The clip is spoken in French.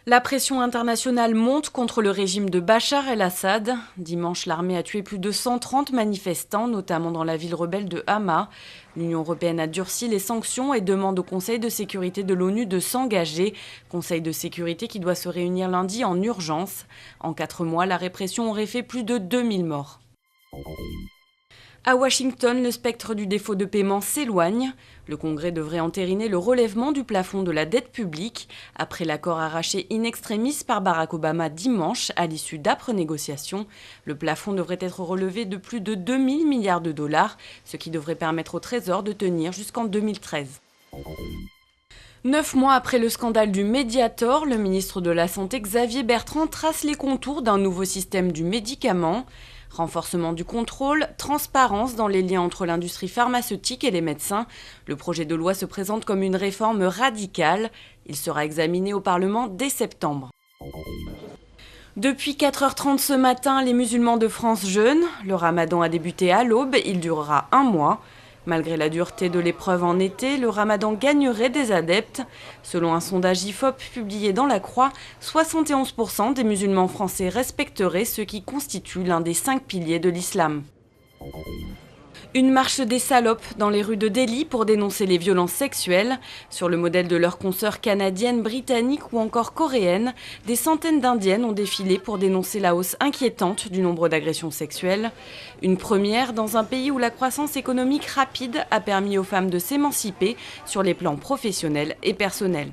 La pression internationale monte contre le régime de Bachar el-Assad. Dimanche, l'armée a tué plus de 130 manifestants, notamment dans la ville rebelle de Hama. L'Union européenne a durci les sanctions et demande au Conseil de sécurité de l'ONU de s'engager. Conseil de sécurité qui doit se réunir lundi en urgence. En 4 mois, la répression aurait fait plus de 2000 morts. À Washington, le spectre du défaut de paiement s'éloigne. Le Congrès devrait entériner le relèvement du plafond de la dette publique après l'accord arraché in extremis par Barack Obama dimanche à l'issue d'âpres négociations. Le plafond devrait être relevé de plus de 2000 milliards de dollars, ce qui devrait permettre au Trésor de tenir jusqu'en 2013. 9 mois après le scandale du Mediator, le ministre de la Santé Xavier Bertrand trace les contours d'un nouveau système du médicament. Renforcement du contrôle, transparence dans les liens entre l'industrie pharmaceutique et les médecins. Le projet de loi se présente comme une réforme radicale. Il sera examiné au Parlement dès septembre. Depuis 4h30 ce matin, les musulmans de France jeûnent. Le ramadan a débuté à l'aube, il durera 1 mois. Malgré la dureté de l'épreuve en été, le ramadan gagnerait des adeptes. Selon un sondage IFOP publié dans La Croix, 71% des musulmans français respecteraient ce qui constitue l'un des 5 piliers de l'islam. Une marche des salopes dans les rues de Delhi pour dénoncer les violences sexuelles. Sur le modèle de leurs consoeurs canadiennes, britanniques ou encore coréennes, des centaines d'indiennes ont défilé pour dénoncer la hausse inquiétante du nombre d'agressions sexuelles. Une première dans un pays où la croissance économique rapide a permis aux femmes de s'émanciper sur les plans professionnels et personnels.